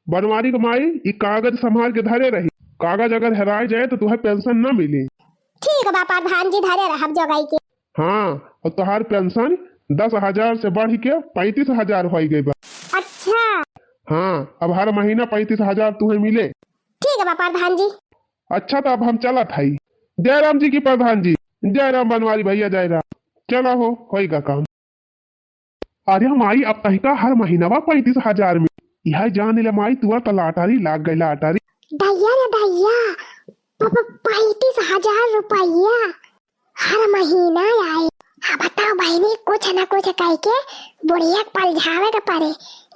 बनवारी कमाई ये कागज संभाल के धरे रही। कागज अगर हेराए जाए तो तुम्हें पेंशन न मिली। ठीक बा प्रधान जी धरे रहब जगाई के। हाँ और तुम्हार पेंशन 10,000 से बढ़ के 35,000 हो गई बा। अच्छा हाँ अब हर महीना 35,000 तुम्हें मिले। ठीक बा प्रधान जी। अच्छा तो अब हम चला था। जय राम जी की प्रधान जी। जय राम बनवारी भैया जय राम। चला होगा काम। अरे माई अब तहिका हर महीना 35,000 में यह जान ले माई तुआ तो लाटारी लाग गई लाटारी। भैया रे भैया 35,000 रुपया हर महीना आए। हाँ बताओ बहनी कुछ न कुछ कह के बुढ़िया पलझावे के पड़े।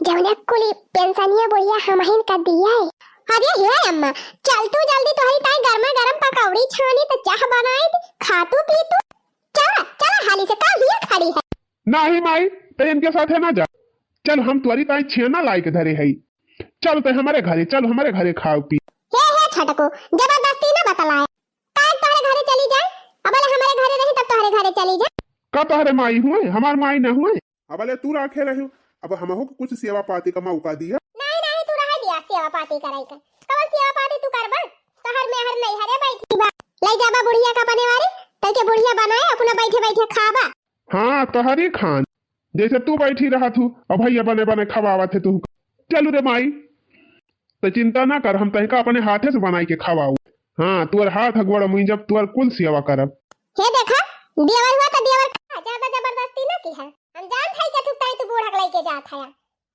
जौने कुल पेंशनिया बुढ़िया हम ही कर दिया है। अरे हे अम्मा चल तू जल्दी तोहरी ताई गरमा गरम पकौड़ी छानी तो चाह बनाई खा तू पी तू। चल चल हाली से का हिया खड़ी है। नहीं माई तो इनके साथ है ना जा। चल हम तुम्हारी ताई छेना लाई के धरे है। चल तो हमारे घरे खाओ पी। हे छटको जबरदस्ती ना बतलाए। काहे तोहरे घरे चली जाए। अब हमारे घरे नहीं तब तोहरे घरे चली जाए। का तोहरे माई हुए हमार माई न हुए। अब तू राखे रहे अब हमहू कुछ सेवा पाती का मौका दिया। नहीं तू रह दिया सेवा पाती कराई का। कौन सेवा पाती तू करबा। तोहर में हर नहीं हरे बैठी बा। ले जाबा बुढ़िया का बने वाली तके बुढ़िया बनाए अपना बैठे बैठे खाबा। हाँ तोहरी खान जैसे तू बैठी रहा तू अब भैया बने बने खवावा थे तू। चलू रे माई तो चिंता ना कर हम तहका अपने हाथे से बनाई के खवाऊ। हाँ तुअर हाथ अगवड़ मुई जब तुअर कुल सेवा करब। हे देखा देवर हुआ तो देवर खा ज्यादा जबरदस्ती ना की है। हम जान थाई के तू ताई तू बूढ़ा लेके जात है।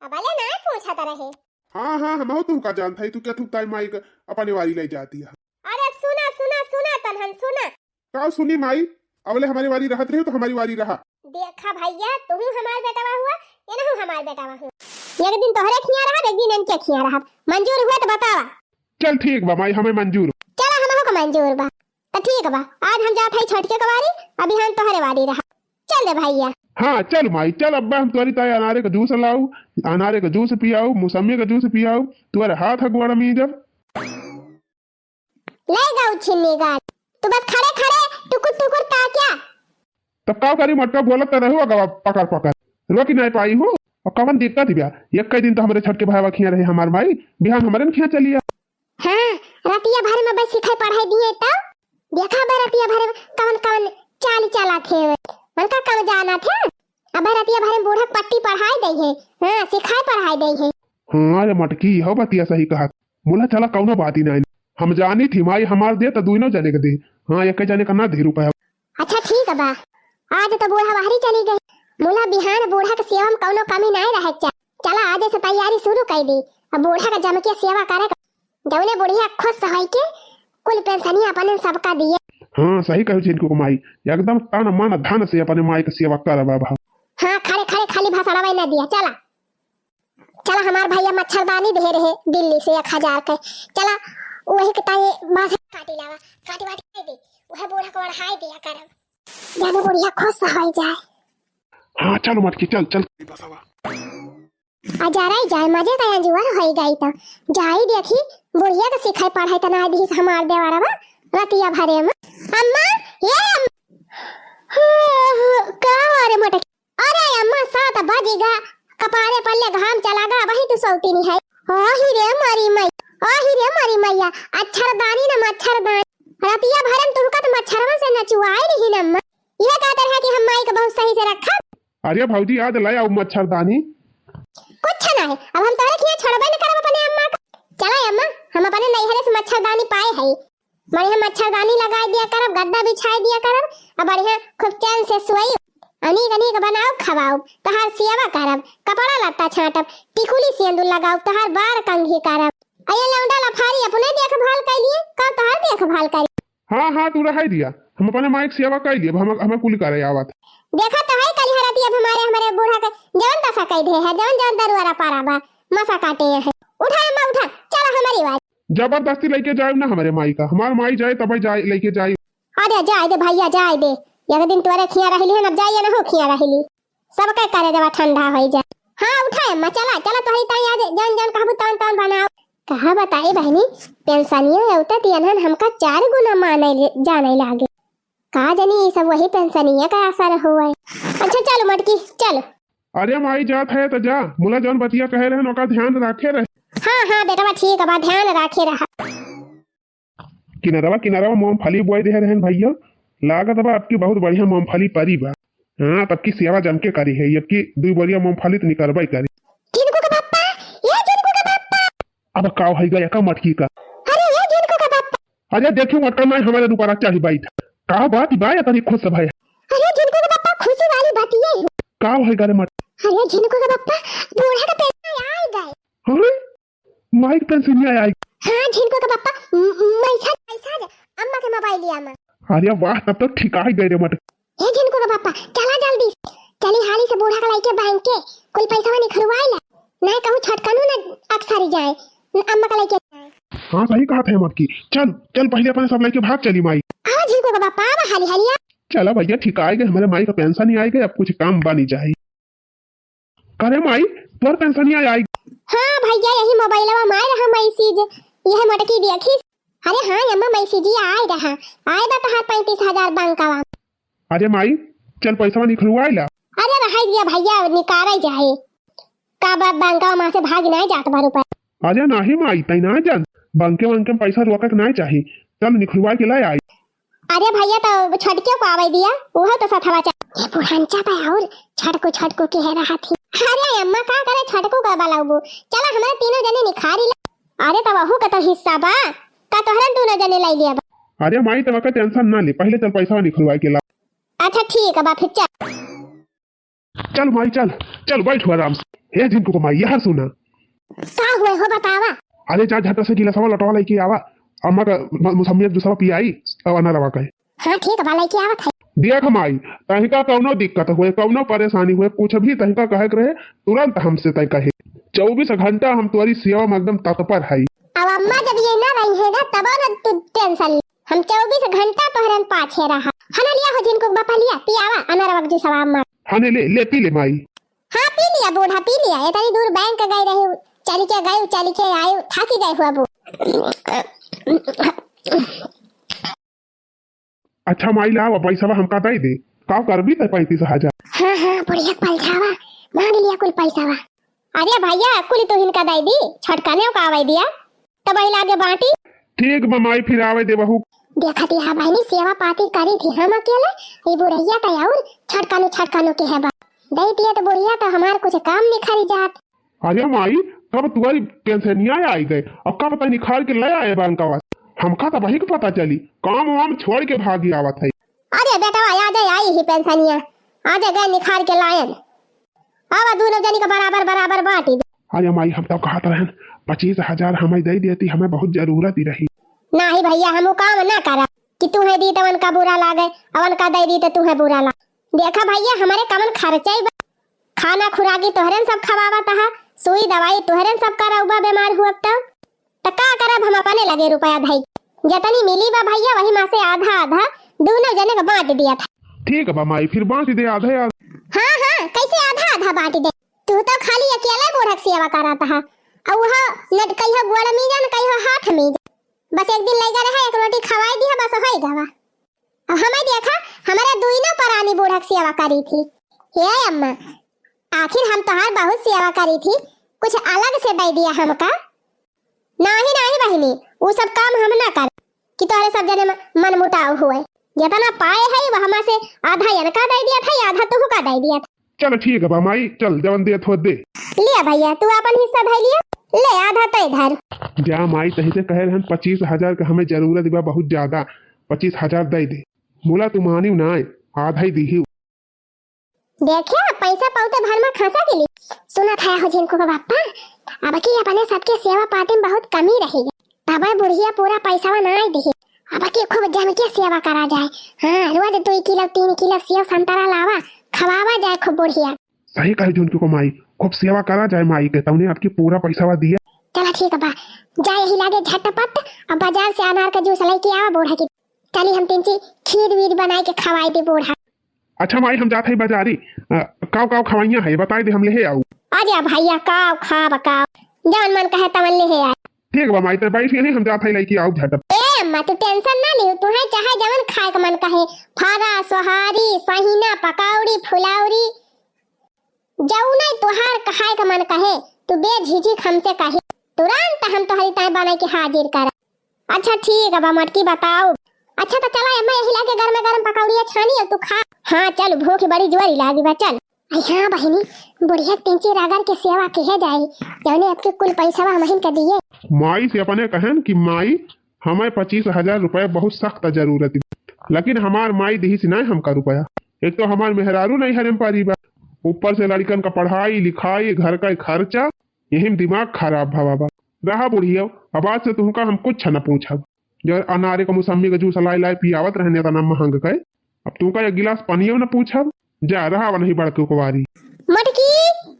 अब अले ना पूछत रहे। हाँ हम तू का जान थाई तू क्या तू ताई माई अपने वाली ले जाती है। अरे सुना तनहन सुना। का सुनी माई अबले हमारी वाली रहत रही तो हमारी वाली रहा। देखा भैया तू हमार बेटावा हुआ ये ना हमार बेटावा हुआ। एक दिन तोहरे खिया रहा एक दिन इनके खिया रहा। मंजूर हुआ तो बतावा। चल ठीक बा माई हमें मंजूर। चला हमहू को मंजूर बा तो ठीक बा। आज हम जात है छटके कवारी अभी हम तोहरे वाली रहा। चल रे भैया। हाँ चल माई चल अब्बा हम तुम्हारी ताई अनारे का जूस लाऊ अनारे का जूस पियाऊ मौसमी का जूस पियाऊ तुम्हारे हाथ अगवाड़ा में जब ले गाऊ छिन्नी गाड़ तू बस खड़े खड़े टुकुर ताक्या। तब का करी मटका बोलत रहो अगवा पकड़ रोकी नहीं पाई हूँ और कवन दिक्कत बिया एक कई दिन तो हमारे छठ के भाई खिया रहे हमार भाई बिहान हमारे न खिया चलिए। हाँ रतिया भर में बस सिखाई पढ़ाई दिए तब देखा बे रतिया भर कवन चाला थे मन का कम जाना थे। अब रतिया भर में बूढ़ा पट्टी पढ़ाई दई है। हाँ सिखाई पढ़ाई दई है। हाँ अरे मटकी हो बतिया सही कहा बोला चला कौनो बात ही नहीं हम जानी थी माई हमार दे तो दोनों जने के दे। हाँ एक जने का ना 10 रुपया। अच्छा ठीक बा आज तो बूढ़ा बाहरी चली गई। मुला बिहान बूढ़ा के सेवा में कौनो कमी नहीं रहे। चला आज से तैयारी शुरू कर दी। अब बूढ़ा का जम के सेवा करे जौने बुढ़िया खुश होई के कुल पेंशनिया अपने सबका दिए। हाँ सही कहू जिनको माई एकदम तन मन धन से अपने माई के सेवा कर बाबा। हाँ खड़े खाली भाषण न दिया। चला हमार भैया मच्छरदानी दे रहे दिल्ली से 1,000 के। चला वही के ताई मां से काटी लावा काटी वाटी दे वह बूढ़ा को बढ़ाई दिया करब जाने बुढ़िया खुश हो जाए। हाँ चलो मटकी चल आ जा रही जाए मजे का जुआर हो गई तो जाई देखी बुढ़िया के सिखाई पढ़ाई तो ना दी हमार देवारा बा रतिया भरे में। अम्मा ये का अरे मटकी अरे अम्मा 7 बजेगा कपारे पल्ले घाम चलागा वही तो सौती नहीं है। ओही रे मारी मैया अच्छरदानी न मच्छरदानी रतिया भरम तुमका तो मच्छरवा से नचुआई रही न अम्मा। ये कहते है कि हम माई को बहुत सही से रखा। अरे भौजी आज लाया मच्छरदानी कुछ ना है अब हम तोरे खिया छोड़बे न करब अपने अम्मा का। चला अम्मा हम अपने नैहरे से मच्छरदानी पाए है बढ़िया मच्छरदानी लगा दिया करब गद्दा बिछाई दिया करब अब बढ़िया खूब चैन से सोई अनीक बनाओ खवाओ तहार सेवा करब कपड़ा लत्ता छाटब टिकुली सिंदूर लगाओ तहार बार कंघी करब अये लौंडा लफारी अपने देखभाल कर लिए का तहार देखभाल करी। हाँ तू रह दिया हम अपने माई की सेवा कर लिए हमें कुल करे आवत देखा तो है कल हरती अब हमारे बूढ़ा का जवन दशा कह दे है जवन दरुआरा पारा बा मसा काटे है। उठा अम्मा उठा चला हमारी बात जबरदस्ती लेके जाए ना हमारे माई का हमार माई जाए तब जाए लेके जाए। अरे जाए दे भैया जाए दे एक दिन तोरे खिया रहली है न जाइए न हो खिया रहली सब के करे देवा ठंडा हो जाए। हाँ उठा अम्मा चला तोहरी ताई आज जन कहबू तन बनाओ। कहा बताए बहनी पेंशनिया औता तियनहन हमका 4 गुना माने जाने लागे का जानी ये सब वही पेंशनिया का असर हुआ है। अच्छा चलो मटकी चलो। अरे माई जात है तो जा मुला जौन बतिया कहे रहे ओका ध्यान रखे रहे। हाँ हाँ बेटा ठीक है, बा ध्यान रखे रहा। किनारवा किनारवा मूंगफली बोए दे रहन भैया, लागत बा आपकी बहुत बढ़िया मूंगफली परी बा। हाँ तब की सेवा जम के करी है, अब की 2 बोरिया मूंगफली तो निकलबा ही करी। जिनको का पापा, ये जिनको का पापा। अब काव है गया का मटकी का। अरे ये जिनको का पापा। अरे देखियो मटका मैं हमारे ऊपर चाहिए बाई था। का बात बा या तनी खुश भाई। अरे जिनको का पापा खुशी वाली बात ये है। काव है गरे मट। अरे जिनको का पापा बूढ़ा का पैसा आ गए। हां माइक पेंशन नहीं आई। हाँ जिनको का पापा पैसा पैसा दे अम्मा के मोबाइल लिया अम्मा। अरे वाह तब तो ठीक आई गए रे मट। ये जिनको का पापा चला जल्दी चली हाली से बूढ़ा का लाइके बैंक के कुल पैसा निखरवाई ला, नहीं कहूं छटकनू ना अक्सर जाए अम्मा का लाइके जाए। हां सही कहा था मत की। चल चल पहले अपने सब लेके भाग चली माई। आ जिनको का पापा आवा हाली हाली। चला भैया ठीक आए गए, हमारे माई का पेंशन नहीं आएगा, अब कुछ काम बानी चाहिए। करे माई तोर पेंशन नहीं आई। हाँ भैया यही मोबाइलवा मार रहा मैसेज, यह मटकी देखी। अरे हाँ अम्मा मैसेज आए रहा, आएगा तो 35,000 बैंकवा। अरे माई चल पैसा निकलवाई ला। अरे रहा दिया भैया निकाल जाए का बात बैंकवा मां से भाग नहीं जात भर ऊपर। अरे नहीं माई तई ना जान बंके वंके में पैसा रोका के नहीं चाहिए, चल निकलवा के लाई आई। अरे भैया तो छटके को आवे दिया वो तो सथवा चा ये पुरंचा पे और छटको के है रहा थी। अरे अम्मा का करे छटको का बालाबू चला हमारे तीनों जने निखारी ला। अरे तो वहु का तो हिस्सा बा का तोहरन दोनों जने लाई लिया बा। अरे माई तब का टेंशन ना ले, पहले चल पैसा निकलवा के ला। अच्छा ठीक है बा फिर चल। चल माई चल चल बैठ आराम से। हे जिनको को माई यार सुना का हुए हो बतावा। अरे जा झट से गिलास वाला लटवा लेके आवा, अम्मा का मुसम्मियत दूसरा पियाई अब ना रवा कहे। हां ठीक है बा लेके आवत है। देख माई तहिका कौनो दिक्कत हुए कौनो परेशानी हुए कुछ भी तहिका कहे रहे तुरंत हमसे तय कहे। 24 घंटा हम तुम्हारी सेवा में एकदम तत्पर है। अब अम्मा जब ये ना रही है ना तब ना तू टेंशन ले, हम 24 घंटा तोहरन पाछे रहा। हना लिया हो जिनको बापा लिया पियावा अनरवक जो सवा अम्मा। हने ले पी ले माई। हां पी लिया बूढ़ा पी लिया, इतनी दूर बैंक गए रहे चली के आए थाकी गए हुआ बू। अच्छा माई लावा पैसा हमका दे दे का करबी त 35,000। हां बढ़िया पैसावा मांग लिया कुल पैसावा। अरे भैया कुल तो इनका दे दी छटकाने का आवे दिया तब ही लागे बांटी। ठीक बा माई फिर आवे दे बहू। देखा ती हां बहनी सेवा पाती करी थी हम अकेले, ये बुढ़िया तो और छटकानो के है बा दे दिया तो बुढ़िया तो हमार कुछ काम निखारी जात। अरे माई कब तुम्हारी पेंशन नहीं आई गए और कब तक निखार के ले आए बैंक का, हमका तो वही पता चली काम वाम छोड़ के भागी आवत है। अरे बेटा आ जाए आई ही पेंशनिया आ जाए गए निखार के लायन आवा दोनों जनी का बराबर बांटी दे। अरे माई हम तो कहत रहन 25,000 हमें दे देती, हमें बहुत जरूरत ही रही। नहीं भैया हम काम ना करा कि तू है दी तो उनका बुरा लागे अवन का दे दी तो तू है बुरा ला। देखा भैया हमारे कमन खर्चा ही खाना खुराकी तोहरन सब खवावा तहा, सुई दवाई तोहरन सब करा उबा बीमार हुआ तो का करब हम अपने लगे रुपया भाई जतनी मिली बा भैया वही मां से आधा दोनों जने का बांट दिया था। ठीक बा माई फिर बांट दे आधा यार। हाँ कैसे आधा बांट दे, तू तो खाली अकेला बूढ़ा सेवा करा था और वह लट कहियो गोड़ में जान कहियो हाथ में बस एक दिन लेगा रहा एक रोटी खवाई दी बस होई गवा। अब हमें देखा हमारे दुइनो परानी बूढ़ा सेवा करी थी। हे अम्मा आखिर हम तोहार बहुत सेवा करी थी कुछ अलग से दे दिया हमका। नहीं बहिनी वो सब काम हम ना कर कि तोहरे सब जने मन मुटाव हुए, जितना पाए है वह हमा से आधा इनका दे दिया था आधा तू का दे दिया था। चल ठीक है बा माई चल जवन दे थो दे लिया भैया तू अपन हिस्सा धर लिया ले आधा तो इधर जा माई तही से कहे रहन 25,000 का हमें जरूरत बा बहुत ज्यादा 25,000 दे दे बोला तू मानी ना आधा ही दी। देखिए पैसा पाउते भर में खसा के लिए सुना था हो जिनको का बापा अब की अपने सबके सेवा पाते में बहुत कमी रहेगी तब बुढ़िया पूरा पैसा ना दी अब की खूब जम के सेवा करा जाए। हां रोज 2 किलो 3 किलो सेव संतरा लावा खवावा जाए खूब बुढ़िया। सही कहे जिनको को माई खूब सेवा करा जाए माई के तवने आपकी पूरा पैसा दिया। चला ठीक है बा जाए ही लागे झटपट अब बाजार से अनार का जूस लेके आवा बूढ़ा की चली हम तीन चीज खीर वीर बनाए के खवाई दे बूढ़ा। अच्छा माई हम जाते ही बाजारी काव खवाइया है बताई दे हम ले आऊ। आजा भैया काव खा बकाव जान मन कहे तवन ले आ। ठीक बा माई तो बैठ के नहीं हम जाते ही लेके आऊ झट। ए अम्मा तू टेंशन ना ले तू है चाहे जवन खाए का मन कहे फारा सोहारी सहीना पकौड़ी फुलौरी जाऊ नहीं तुहार खाए का मन कहे तू बेझिझक हमसे कहे तुरंत हम तोहरी ताई बना के हाजिर कर। अच्छा ठीक है बा मटकी बताओ। अच्छा तो चला अम्मा यही लाके गरम गरम पकौड़िया छानी और तू खा। हाँ चल भूख बड़ी जोरी लागी बा चल। हाँ बहनी बुढ़िया तिंची रागर के सेवा कहे जाई जाने आपके कुल पैसा महीन का दिए। माई से अपने कहन कि माई हमें 25,000 रुपए बहुत सख्त जरूरत है, लेकिन हमार माई दी से नहीं हमका रुपया। एक तो हमार मेहरारू नहीं हरम पारी बा, ऊपर से लड़कन का पढ़ाई लिखाई घर का खर्चा, यही में दिमाग खराब भवा रहा बुढ़िया। अब आज से तुमका हम कुछ न पूछब। जो अनारे का मौसमी का जूस लाई लाई पियावत रहने का नाम महंग गए, अब तुमका एक गिलास पानी न पूछब। जा रहा नहीं बड़के कुवारी मटकी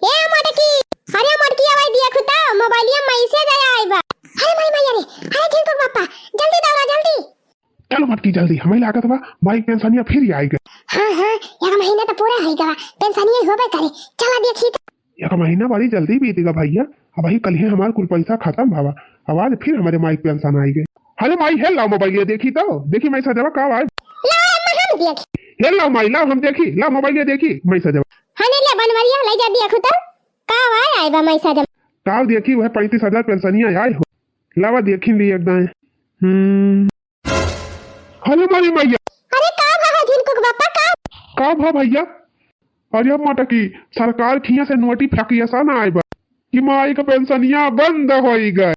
ए मटकी अरे मटकी आवाज दिया खुदा मोबाइलिया मैसेज आया है बा। अरे माई माई अरे झिंकू पापा जल्दी दौड़ा जल्दी। चलो मटकी जल्दी हमें लागत बा माई पेंशनिया फिर आई गए। हाँ एक महीना तो पूरा है गवा पेंशनिया होबे करे चला देखी। एक महीना बड़ी जल्दी बीतेगा भैया। अब वही कल ही हमारा कुल पैसा खत्म भावा, अब आज फिर हमारे माई पेंशन आई गए। अरे माई हेल लाओ मोबाइल देखी तो देखी मैं सजवा कब आए। हम देख हेल लाओ माई लाओ हम देखी लाओ मोबाइल देखी मैं सजवा। हने ले बनवरिया ले जा दिया खुदा का आए बा मैं सजवा काव देखी वह 35,000 पेंशनिया आए हो लावा देखी ली एकदम। हेलो माई मैया अरे का भा झिनकुक बापा का भा भैया। अरे अब मटकी सरकार खिया से नोटी फेंकी ऐसा ना आए बा कि माई का पेंशनिया बंद हो गए।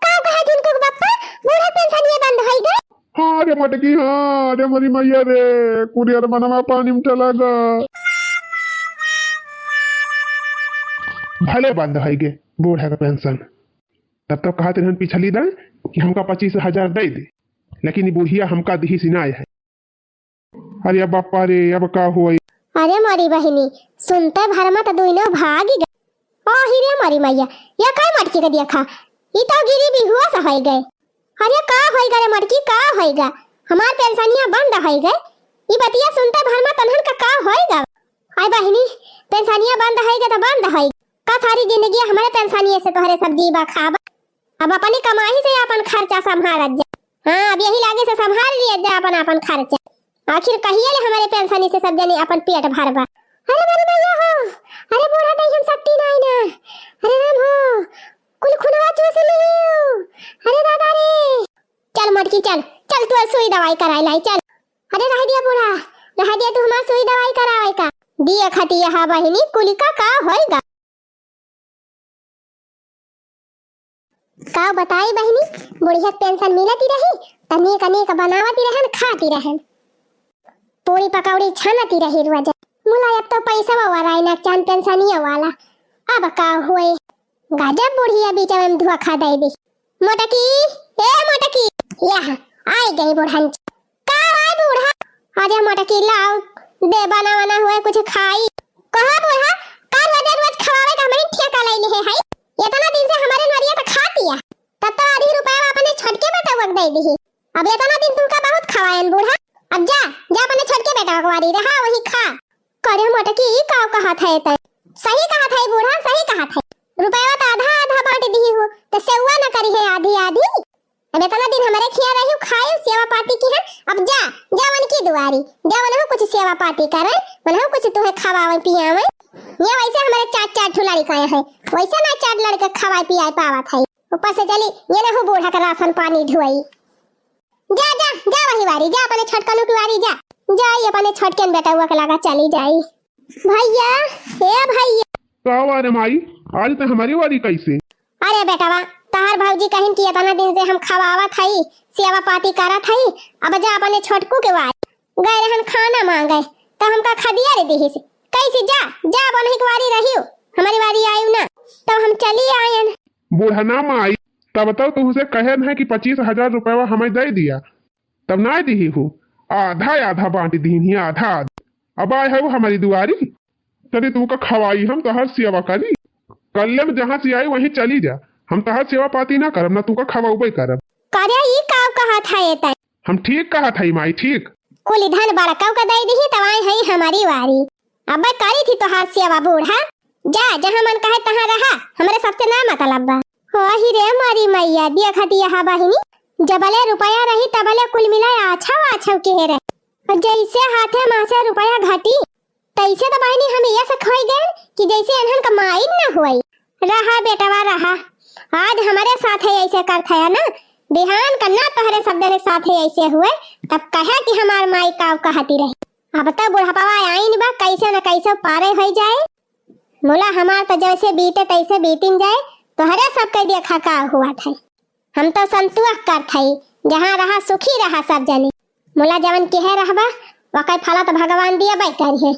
का भा झिनकुक बापा बूढ़ा पेंशनिया बंद हो गए। हाँ रे मटकी हाँ रे मरी मैया रे कुरियर बनवा पानी में चला गया। भले बंद है गे बूढ़ा का पेंशन। तब तो कहते रहन पिछली दाए कि हमका 25,000 दे दे, लेकिन बुढ़िया हमका दी सिनाए है। अरे बापा रे अब का हुआ। अरे मारी बहिनी सुनते भर में तो दुइनो भागी गए। ओ रे मारी मैया ये काय मटकी का देखा ई तो गिरी भी हुआ सा हो गए। अरे का होई गए मटकी का होईगा हमार पेंशनिया बंद हो गए। ई बतिया सुनते भर में तन्हन का होईगा। आय बहिनी पेंशनिया बंद हो गए तो बंद हो का सारी जिंदगी हमारे पेंशनिया से तोहरे सब्जी बा खाबा। अब अपनी कमाई से अपन खर्चा संभालत जा। हाँ अब यही लागे से संभाल लिया जा अपन खर्चा। आखिर कहिए ले हमारे पेंशनी से सब जने अपन पेट भरबा। अरे मेरी मैया हो अरे बूढ़ा नहीं हम सकती नहीं ना। अरे राम हो कुल खुनवा चूस लियो। अरे दादा रे चल मटकी चल चल तू सुई दवाई कराई लाई चल। अरे रह दिया बूढ़ा रह दिया तू हमार सुई दवाई करावे का दिया खटिया हा बहिनी कुलिका का होएगा। का बताई बहिनी बुढ़िया पेंशन मिलती रही तनेक अनेक बनावती रहन खाती रहन पूरी पकौड़ी छानती रही रोज। मुला अब तो पैसा वाला ना चांद पेंशनिया वाला अब का हुए गजब बुढ़िया बीच में धुआ खा दे दी। मोटकी ए मोटकी यहाँ आई गई बुढ़न का आए बूढ़ा। अरे मोटकी लाओ दे बना हुए कुछ खाई कहा बूढ़ा का रोज खवावे का हमारी ठेका ले ले है। इतना दिन से हमारे नरिया तो खाती है तब तो आधी रुपया अपने छटके बेटा वक्त दे दी। अब इतना दिन तुमका बहुत खवाएन बूढ़ा। अब जा जा अपने छटके बेटा वारी रहा वही खा। करे मटकी का कहा था तय सही कहा था बूढ़ा सही कहा था। रुपया तो आधा आधा बांट दी हो तो सेवा न करी है आधी आधी। अब इतना दिन हमारे खिया रही खाए सेवा पाती की है। अब जा जा वन की दुआरी जा वन कुछ सेवा पाती करे वन कुछ तुम्हें खवावे पियावे। ये वैसे हमारे चार ठुलाड़ी खाए है वैसे ना 4 लड़के खवाए पियाए पावत है। ऊपर से चली ये ना हो बूढ़ा का राशन पानी ढुआई। जा जा जा वही वारी जा अपने छटकनों की वारी जा जाई अपने छटकन बेटा हुआ के लगा चली जाई। भैया ए भैया का वारे माई आज तो हमारी वारी कैसे। अरे बेटावा तार भौजी कहिन कि इतना दिन से हम खवावत हई सेवा पाती करत हई। अब जा अपने छोटकू के वारी गए रहन खाना मांगे तो हमका खदिया रे देही से कैसे जा जा बनही के वारी रहियो हमारी वारी आयु ना तो हम चली आयन। बूढ़ा ना माई तब तो तुमसे कहन है कि 25,000 रुपया हमें दे दिया तब ना दी हूँ आधा आधा बांट दी आधा आधा। अब आए है वो हमारी दुआरी चली तुमको खवाई हम तो हर सेवा करी कल्ले में जहाँ से आई वहीं चली जा। हम तो हर सेवा पाती ना करब ना तुमको खवाऊबे करब। करे ई का कहा था ये तय हम ठीक कहा था माई ठीक कुली धन बड़काऊ का दे दी तब आई है हमारी वारी। अब करी थी तो हर सेवा बूढ़ा जा जहाँ मन कहे तहाँ रहा हमारे सबसे ना मतलब बा। ही रे मारी मैया दिया खतिया हा बहिनी जबले रुपया रही तबले कुल मिलाए आछा के रहे और जैसे हाथे मासे रुपया घटी तैसे तो बहिनी हम ये से खोई गए कि जैसे इन्हन कमाई न हुई। रहा बेटवा रहा, आज हमारे साथ है ऐसे करता है ना, बिहान करना तोहरे सब के साथ है ऐसे हुए, तब कहे कि हमार माई काव कहती रही। अब तो बुढ़ापा आईन बा, कैसे न कैसे पारे हो जाए। मोला हमार तो जैसे बीते तैसे बीतिन जाए, तोहरे सबके देखा का हुआ था। हम तो संतुष्ट कर थई, जहाँ रहा सुखी रहा सब जने। मोला जवन कहे रहबा वकै फला तो भगवान दिया बाई करिए।